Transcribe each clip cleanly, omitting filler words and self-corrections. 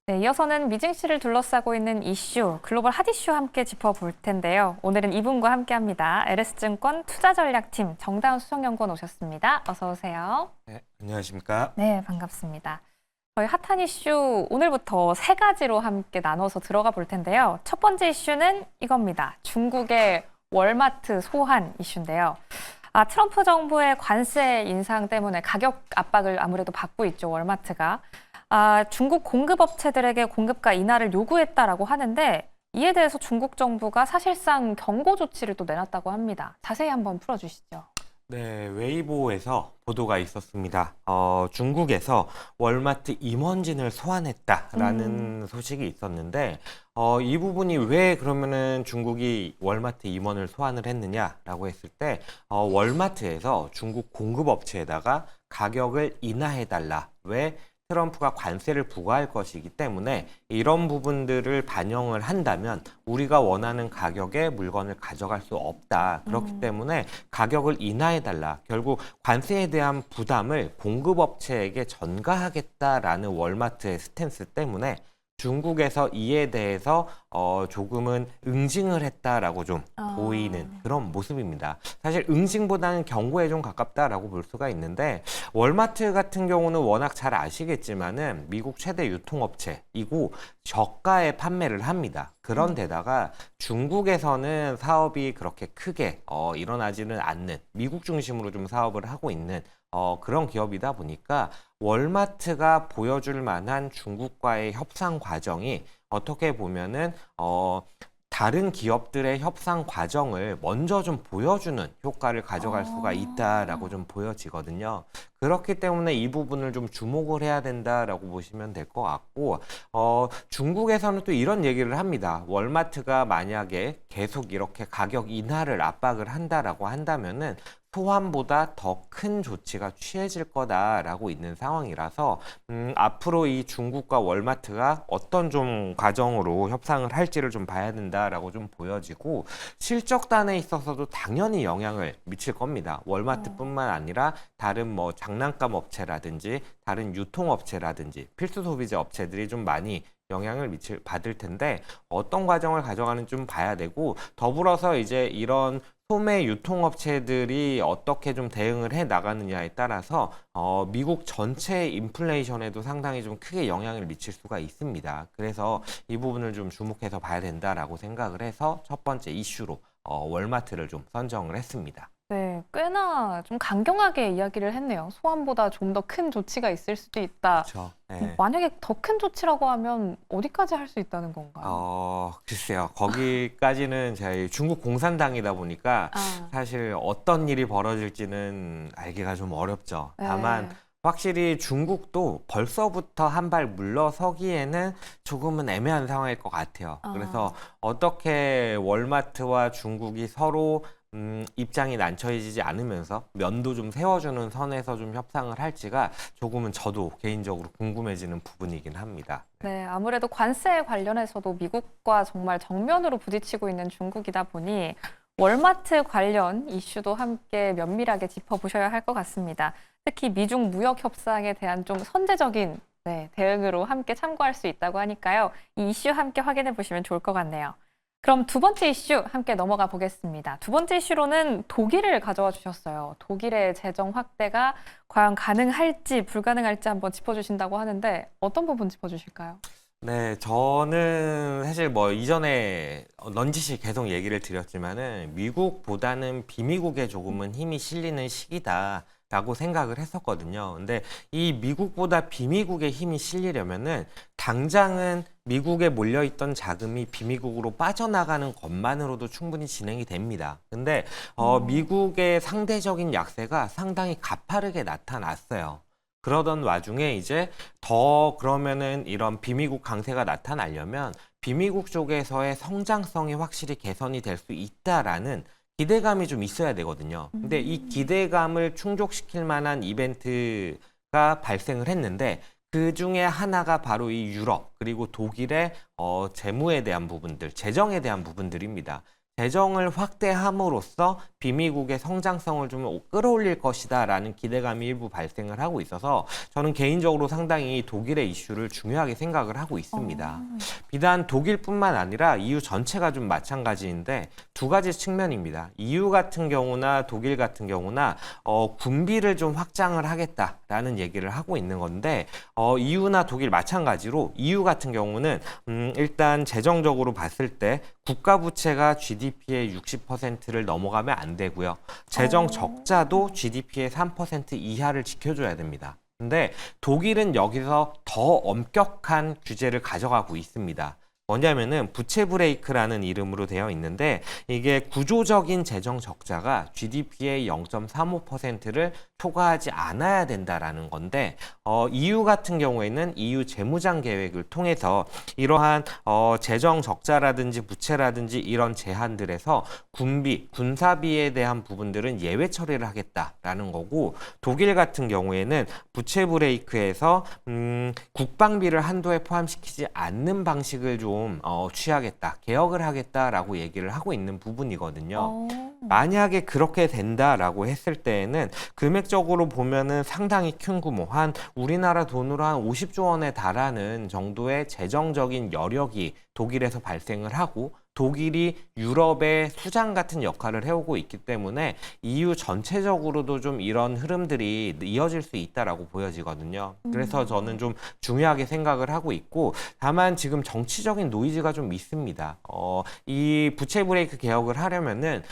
네, 이어서는 미증 시를 둘러싸고 있는 이슈, 글로벌 핫 이슈 함께 짚어볼 텐데요. 오늘은 이분과 함께합니다. LS증권 투자전략팀 정다운 수석연구원 오셨습니다. 어서 오세요. 네, 안녕하십니까? 네, 반갑습니다. 저희 핫한 이슈 오늘부터 세 가지로 함께 나눠서 들어가 볼 텐데요. 첫 번째 이슈는 이겁니다. 중국의 월마트 소환 이슈인데요. 트럼프 정부의 관세 인상 때문에 가격 압박을 아무래도 받고 있죠, 월마트가. 중국 공급업체들에게 공급가 인하를 요구했다라고 하는데 이에 대해서 중국 정부가 사실상 경고 조치를 또 내놨다고 합니다. 자세히 한번 풀어주시죠. 네, 웨이보에서 보도가 있었습니다. 중국에서 월마트 임원진을 소환했다라는 소식이 있었는데, 이 부분이 왜 그러면은 중국이 월마트 임원을 소환을 했느냐라고 했을 때, 월마트에서 중국 공급업체에다가 가격을 인하해달라. 왜? 트럼프가 관세를 부과할 것이기 때문에 이런 부분들을 반영을 한다면 우리가 원하는 가격에 물건을 가져갈 수 없다. 그렇기 때문에 가격을 인하해달라. 결국 관세에 대한 부담을 공급업체에게 전가하겠다라는 월마트의 스탠스 때문에 중국에서 이에 대해서 조금은 응징을 했다라고 좀 보이는 그런 모습입니다. 사실 응징보다는 경고에 좀 가깝다라고 볼 수가 있는데 월마트 같은 경우는 워낙 잘 아시겠지만은 미국 최대 유통업체이고 저가에 판매를 합니다. 그런데다가 중국에서는 사업이 그렇게 크게 일어나지는 않는 미국 중심으로 좀 사업을 하고 있는 그런 기업이다 보니까 월마트가 보여줄 만한 중국과의 협상 과정이 어떻게 보면은 다른 기업들의 협상 과정을 먼저 좀 보여주는 효과를 가져갈 수가 있다라고 좀 보여지거든요. 그렇기 때문에 이 부분을 좀 주목을 해야 된다라고 보시면 될 것 같고, 중국에서는 또 이런 얘기를 합니다. 월마트가 만약에 계속 이렇게 가격 인하를 압박을 한다라고 한다면은 소환보다 더 큰 조치가 취해질 거다라고 있는 상황이라서 앞으로 이 중국과 월마트가 어떤 좀 과정으로 협상을 할지를 좀 봐야 된다라고 좀 보여지고 실적단에 있어서도 당연히 영향을 미칠 겁니다. 월마트뿐만 아니라 다른 뭐 장난감 업체라든지 다른 유통업체라든지 필수 소비재 업체들이 좀 많이 영향을 받을 텐데 어떤 과정을 가져가는지 좀 봐야 되고 더불어서 이제 이런 소매 유통업체들이 어떻게 좀 대응을 해 나가느냐에 따라서 미국 전체 인플레이션에도 상당히 좀 크게 영향을 미칠 수가 있습니다. 그래서 이 부분을 좀 주목해서 봐야 된다라고 생각을 해서 첫 번째 이슈로 월마트를 좀 선정을 했습니다. 네, 꽤나 좀 강경하게 이야기를 했네요. 소환보다 좀 더 큰 조치가 있을 수도 있다. 그렇죠. 네. 만약에 더 큰 조치라고 하면 어디까지 할 수 있다는 건가요? 글쎄요. 거기까지는 저희 중국 공산당이다 보니까 사실 어떤 일이 벌어질지는 알기가 좀 어렵죠. 다만 확실히 중국도 벌써부터 한 발 물러서기에는 조금은 애매한 상황일 것 같아요. 그래서 어떻게 월마트와 중국이 서로 입장이 난처해지지 않으면서 면도 좀 세워주는 선에서 좀 협상을 할지가 조금은 저도 개인적으로 궁금해지는 부분이긴 합니다. 네, 아무래도 관세 관련해서도 미국과 정말 정면으로 부딪히고 있는 중국이다 보니 월마트 관련 이슈도 함께 면밀하게 짚어보셔야 할 것 같습니다. 특히 미중 무역 협상에 대한 좀 선제적인 대응으로 함께 참고할 수 있다고 하니까요. 이 이슈 함께 확인해 보시면 좋을 것 같네요. 그럼 두 번째 이슈 함께 넘어가 보겠습니다. 두 번째 이슈로는 독일을 가져와 주셨어요. 독일의 재정 확대가 과연 가능할지 불가능할지 한번 짚어주신다고 하는데 어떤 부분 짚어주실까요? 네, 저는 사실 뭐 이전에 넌지시 계속 얘기를 드렸지만은 미국보다는 비미국에 조금은 힘이 실리는 시기다라고 생각을 했었거든요. 근데 이 미국보다 비미국에 힘이 실리려면은 당장은 미국에 몰려있던 자금이 비미국으로 빠져나가는 것만으로도 충분히 진행이 됩니다. 근데 미국의 상대적인 약세가 상당히 가파르게 나타났어요. 그러던 와중에 이제 더 그러면은 이런 비미국 강세가 나타나려면 비미국 쪽에서의 성장성이 확실히 개선이 될 수 있다라는 기대감이 좀 있어야 되거든요. 근데 이 기대감을 충족시킬 만한 이벤트가 발생을 했는데 그 중에 하나가 바로 이 유럽 그리고 독일의 재무에 대한 부분들, 재정에 대한 부분들입니다. 재정을 확대함으로써 비미국의 성장성을 좀 끌어올릴 것이다라는 기대감이 일부 발생을 하고 있어서 저는 개인적으로 상당히 독일의 이슈를 중요하게 생각을 하고 있습니다. 비단 독일뿐만 아니라 EU 전체가 좀 마찬가지인데 두 가지 측면입니다. EU 같은 경우나 독일 같은 경우나 군비를 좀 확장을 하겠다라는 얘기를 하고 있는 건데 EU나 독일 마찬가지로 EU 같은 경우는 일단 재정적으로 봤을 때 국가 부채가 GDP의 60%를 넘어가면 안 되고요. 재정 적자도 GDP의 3% 이하를 지켜줘야 됩니다. 근데 독일은 여기서 더 엄격한 규제를 가져가고 있습니다. 뭐냐면은 부채 브레이크라는 이름으로 되어 있는데 이게 구조적인 재정 적자가 GDP의 0.35%를 초과하지 않아야 된다라는 건데 EU 같은 경우에는 EU 재무장 계획을 통해서 이러한 재정 적자라든지 부채라든지 이런 제한들에서 군비, 군사비에 대한 부분들은 예외 처리를 하겠다라는 거고 독일 같은 경우에는 부채 브레이크에서 국방비를 한도에 포함시키지 않는 방식을 좀 취하겠다, 개혁을 하겠다라고 얘기를 하고 있는 부분이거든요. 만약에 그렇게 된다라고 했을 때에는 금액적으로 보면은 상당히 큰 규모, 한 우리나라 돈으로 한 50조 원에 달하는 정도의 재정적인 여력이 독일에서 발생을 하고 독일이 유럽의 수장 같은 역할을 해오고 있기 때문에 EU 전체적으로도 좀 이런 흐름들이 이어질 수 있다라고 보여지거든요. 그래서 저는 좀 중요하게 생각을 하고 있고 다만 지금 정치적인 노이즈가 좀 있습니다. 이 부채 브레이크 개혁을 하려면은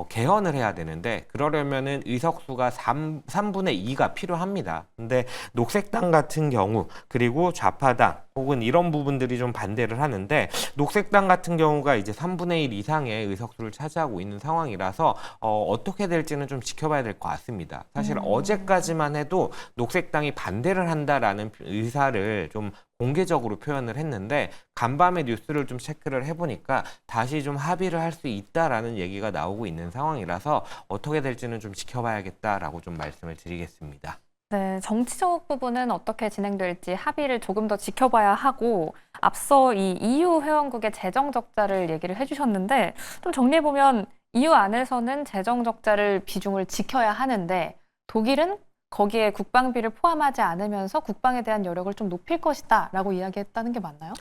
개헌을 해야 되는데 그러려면은 의석수가 3분의 2가 필요합니다. 근데 녹색당 같은 경우 그리고 좌파당 혹은 이런 부분들이 좀 반대를 하는데 녹색당 같은 경우가 이제 3분의 1 이상의 의석수를 차지하고 있는 상황이라서 어떻게 될지는 좀 지켜봐야 될 것 같습니다. 사실 어제까지만 해도 녹색당이 반대를 한다라는 의사를 좀 공개적으로 표현을 했는데 간밤에 뉴스를 좀 체크를 해보니까 다시 좀 합의를 할 수 있다라는 얘기가 나오고 있는 상황이라서 어떻게 될지는 좀 지켜봐야겠다라고 좀 말씀을 드리겠습니다. 네, 정치적 부분은 어떻게 진행될지 합의를 조금 더 지켜봐야 하고 앞서 이 EU 회원국의 재정 적자를 얘기를 해주셨는데 좀 정리해보면 EU 안에서는 재정 적자를 비중을 지켜야 하는데 독일은 거기에 국방비를 포함하지 않으면서 국방에 대한 여력을 좀 높일 것이다 라고 이야기했다는 게 맞나요?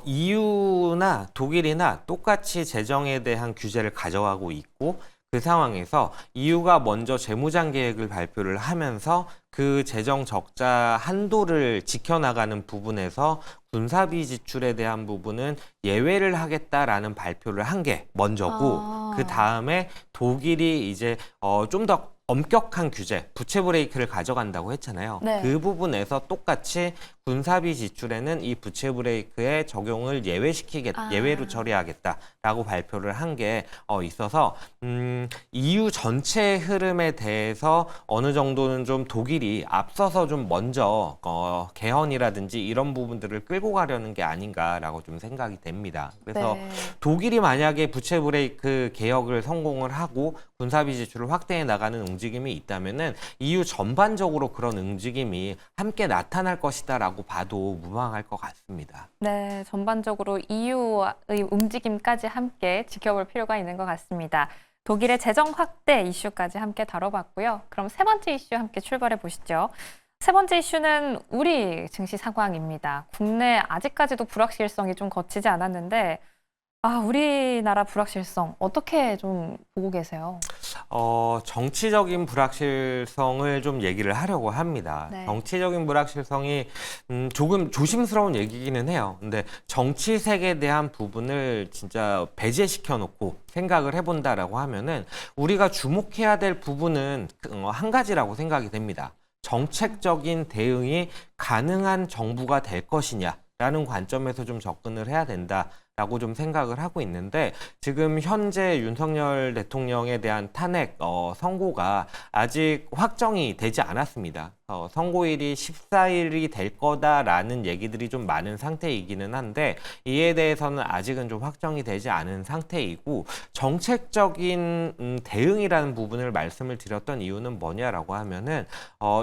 EU나 독일이나 똑같이 재정에 대한 규제를 가져가고 있고 그 상황에서 EU가 먼저 재무장 계획을 발표를 하면서 그 재정 적자 한도를 지켜나가는 부분에서 군사비 지출에 대한 부분은 예외를 하겠다라는 발표를 한 게 먼저고 그 다음에 독일이 이제 좀 더 엄격한 규제, 부채 브레이크를 가져간다고 했잖아요. 네. 그 부분에서 똑같이 군사비 지출에는 이 부채 브레이크의 적용을 예외로 처리하겠다라고 발표를 한 게 있어서 EU 전체 흐름에 대해서 어느 정도는 좀 독일이 앞서서 좀 먼저 개헌이라든지 이런 부분들을 끌고 가려는 게 아닌가라고 좀 생각이 됩니다. 그래서 네. 독일이 만약에 부채 브레이크 개혁을 성공을 하고 군사비 지출을 확대해 나가는 움직임이 있다면은 EU 전반적으로 그런 움직임이 함께 나타날 것이다라고 봐도 무방할 것 같습니다. 네, 전반적으로 EU의 움직임까지 함께 지켜볼 필요가 있는 것 같습니다. 독일의 재정 확대 이슈까지 함께 다뤄봤고요. 그럼 세 번째 이슈 함께 출발해 보시죠. 세 번째 이슈는 우리 증시 상황입니다. 국내 아직까지도 불확실성이 좀 거치지 않았는데 우리나라 불확실성 어떻게 좀 보고 계세요? 정치적인 불확실성을 좀 얘기를 하려고 합니다. 네. 정치적인 불확실성이 조금 조심스러운 얘기기는 해요. 근데 정치색에 대한 부분을 진짜 배제시켜 놓고 생각을 해본다라고 하면은 우리가 주목해야 될 부분은 한 가지라고 생각이 됩니다. 정책적인 대응이 가능한 정부가 될 것이냐라는 관점에서 좀 접근을 해야 된다라고 좀 생각을 하고 있는데 지금 현재 윤석열 대통령에 대한 탄핵 선고가 아직 확정이 되지 않았습니다. 선고일이 14일이 될 거다라는 얘기들이 좀 많은 상태이기는 한데 이에 대해서는 아직은 좀 확정이 되지 않은 상태이고 정책적인 대응이라는 부분을 말씀을 드렸던 이유는 뭐냐라고 하면은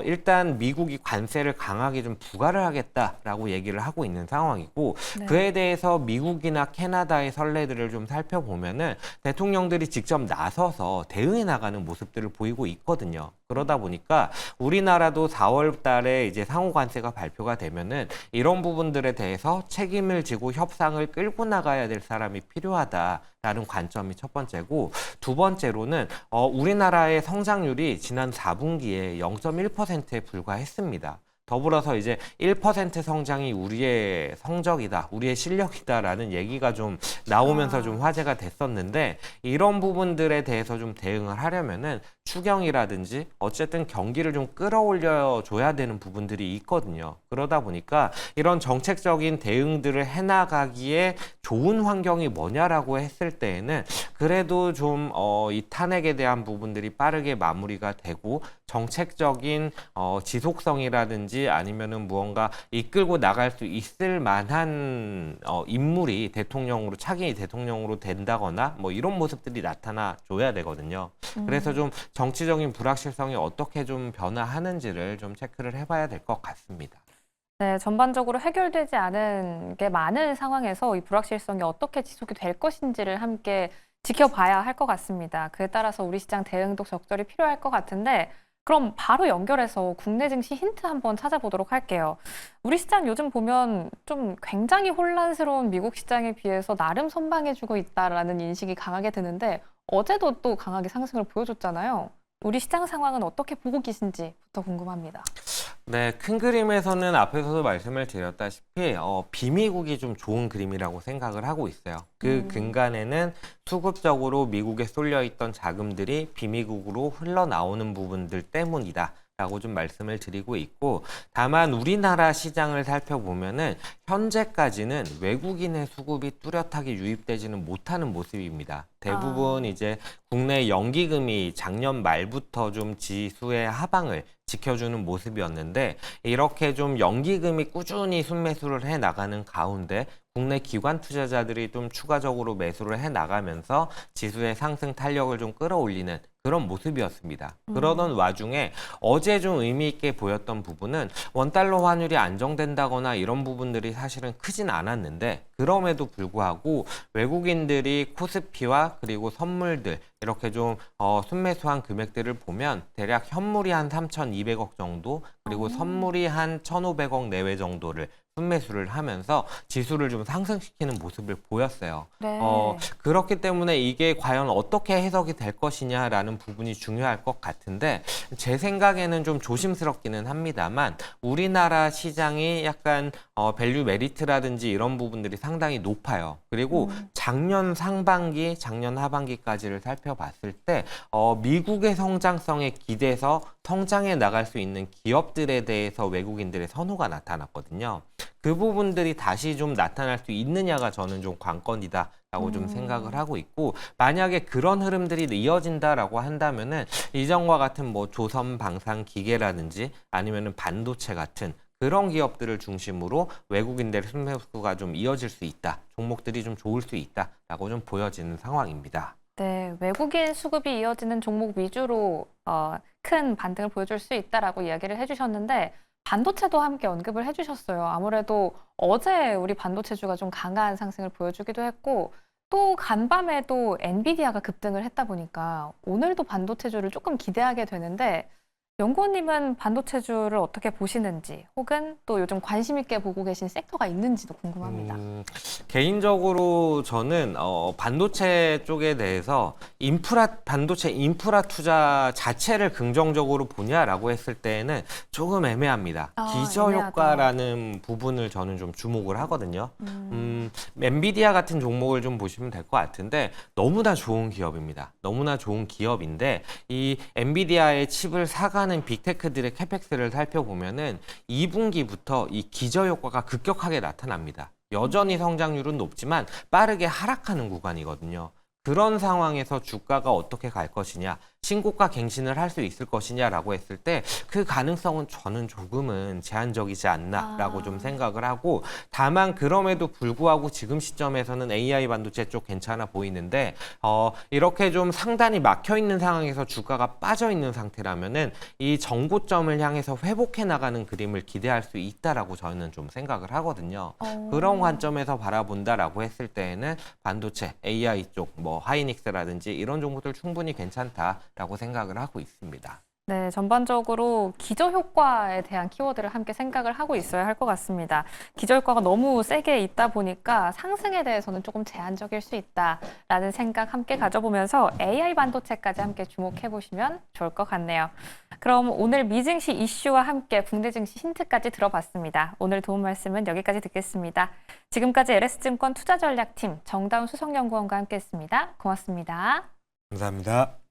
일단 미국이 관세를 강하게 좀 부과를 하겠다라고 얘기를 하고 있는 상황이고 네. 그에 대해서 미국이나 캐나다의 선례들을 좀 살펴보면은 대통령들이 직접 나서서 대응해 나가는 모습들을 보이고 있거든요. 그러다 보니까 우리나라도 4월 달에 이제 상호 관세가 발표가 되면은 이런 부분들에 대해서 책임을 지고 협상을 끌고 나가야 될 사람이 필요하다라는 관점이 첫 번째고 두 번째로는 우리나라의 성장률이 지난 4분기에 0.1%에 불과했습니다. 더불어서 이제 1% 성장이 우리의 성적이다, 우리의 실력이다라는 얘기가 좀 나오면서 좀 화제가 됐었는데 이런 부분들에 대해서 좀 대응을 하려면은 추경이라든지 어쨌든 경기를 좀 끌어올려 줘야 되는 부분들이 있거든요. 그러다 보니까 이런 정책적인 대응들을 해나가기에 좋은 환경이 뭐냐라고 했을 때에는 그래도 좀 이 탄핵에 대한 부분들이 빠르게 마무리가 되고 정책적인 지속성이라든지 아니면은 무언가 이끌고 나갈 수 있을 만한 인물이 대통령으로 차기 대통령으로 된다거나 뭐 이런 모습들이 나타나 줘야 되거든요. 그래서 좀 정치적인 불확실성이 어떻게 좀 변화하는지를 좀 체크를 해봐야 될 것 같습니다. 네, 전반적으로 해결되지 않은 게 많은 상황에서 이 불확실성이 어떻게 지속이 될 것인지를 함께 지켜봐야 할 것 같습니다. 그에 따라서 우리 시장 대응도 적절히 필요할 것 같은데 그럼 바로 연결해서 국내 증시 힌트 한번 찾아보도록 할게요. 우리 시장 요즘 보면 좀 굉장히 혼란스러운 미국 시장에 비해서 나름 선방해주고 있다라는 인식이 강하게 드는데 어제도 또 강하게 상승을 보여줬잖아요. 우리 시장 상황은 어떻게 보고 계신지부터 궁금합니다. 네, 큰 그림에서는 앞에서도 말씀을 드렸다시피 비미국이 좀 좋은 그림이라고 생각을 하고 있어요. 그 근간에는 수급적으로 미국에 쏠려 있던 자금들이 비미국으로 흘러나오는 부분들 때문이다. 라고 좀 말씀을 드리고 있고 다만 우리나라 시장을 살펴보면은 현재까지는 외국인의 수급이 뚜렷하게 유입되지는 못하는 모습입니다. 대부분 이제 국내 연기금이 작년 말부터 좀 지수의 하방을 지켜주는 모습이었는데 이렇게 좀 연기금이 꾸준히 순매수를 해 나가는 가운데 국내 기관 투자자들이 좀 추가적으로 매수를 해 나가면서 지수의 상승 탄력을 좀 끌어올리는 그런 모습이었습니다. 그러던 와중에 어제 좀 의미 있게 보였던 부분은 원달러 환율이 안정된다거나 이런 부분들이 사실은 크진 않았는데 그럼에도 불구하고 외국인들이 코스피와 그리고 선물들 이렇게 좀 순매수한 금액들을 보면 대략 현물이 한 3,200억 정도 그리고 선물이 한 1,500억 내외 정도를 순매수를 하면서 지수를 좀 상승시키는 모습을 보였어요. 네. 그렇기 때문에 이게 과연 어떻게 해석이 될 것이냐라는 부분이 중요할 것 같은데 제 생각에는 좀 조심스럽기는 합니다만 우리나라 시장이 약간 밸류 메리트라든지 이런 부분들이 상당히 높아요. 그리고 작년 상반기, 작년 하반기까지를 살펴봤을 때 미국의 성장성에 기대서 성장해 나갈 수 있는 기업들에 대해서 외국인들의 선호가 나타났거든요. 그 부분들이 다시 좀 나타날 수 있느냐가 저는 좀 관건이다라고 좀 생각을 하고 있고 만약에 그런 흐름들이 이어진다라고 한다면은 이전과 같은 뭐 조선 방산 기계라든지 아니면은 반도체 같은 그런 기업들을 중심으로 외국인들의 순매수가 좀 이어질 수 있다. 종목들이 좀 좋을 수 있다라고 좀 보여지는 상황입니다. 네, 외국인 수급이 이어지는 종목 위주로 큰 반등을 보여줄 수 있다라고 이야기를 해주셨는데 반도체도 함께 언급을 해주셨어요. 아무래도 어제 우리 반도체주가 좀 강한 상승을 보여주기도 했고 또 간밤에도 엔비디아가 급등을 했다 보니까 오늘도 반도체주를 조금 기대하게 되는데 연구원님은 반도체주를 어떻게 보시는지 혹은 또 요즘 관심 있게 보고 계신 섹터가 있는지도 궁금합니다. 개인적으로 저는 반도체 쪽에 대해서 반도체 인프라 투자 자체를 긍정적으로 보냐라고 했을 때에는 조금 애매합니다. 기저효과라는 부분을 저는 좀 주목을 하거든요. 엔비디아 같은 종목을 좀 보시면 될 것 같은데 너무나 좋은 기업입니다. 너무나 좋은 기업인데 이 엔비디아의 칩을 사가는 빅테크들의 캐펙스를 살펴보면은 2분기부터 이 기저효과가 급격하게 나타납니다. 여전히 성장률은 높지만 빠르게 하락하는 구간이거든요. 그런 상황에서 주가가 어떻게 갈 것이냐. 신고가 갱신을 할 수 있을 것이냐라고 했을 때 그 가능성은 저는 조금은 제한적이지 않나라고 좀 생각을 하고, 다만 그럼에도 불구하고 지금 시점에서는 AI 반도체 쪽 괜찮아 보이는데 이렇게 좀 상단이 막혀 있는 상황에서 주가가 빠져 있는 상태라면은 이 정고점을 향해서 회복해 나가는 그림을 기대할 수 있다라고 저는 좀 생각을 하거든요. 그런 관점에서 바라본다라고 했을 때에는 반도체, AI 쪽, 뭐 하이닉스라든지 이런 종목들 충분히 괜찮다라고 생각을 하고 있습니다. 네, 전반적으로 기저효과에 대한 키워드를 함께 생각을 하고 있어야 할 것 같습니다. 기저효과가 너무 세게 있다 보니까 상승에 대해서는 조금 제한적일 수 있다라는 생각 함께 가져보면서 AI 반도체까지 함께 주목해 보시면 좋을 것 같네요. 그럼 오늘 미증시 이슈와 함께 국내 증시 힌트까지 들어봤습니다. 오늘 도움 말씀은 여기까지 듣겠습니다. 지금까지 LS증권 투자전략팀 정다운 수석연구원과 함께했습니다. 고맙습니다. 감사합니다.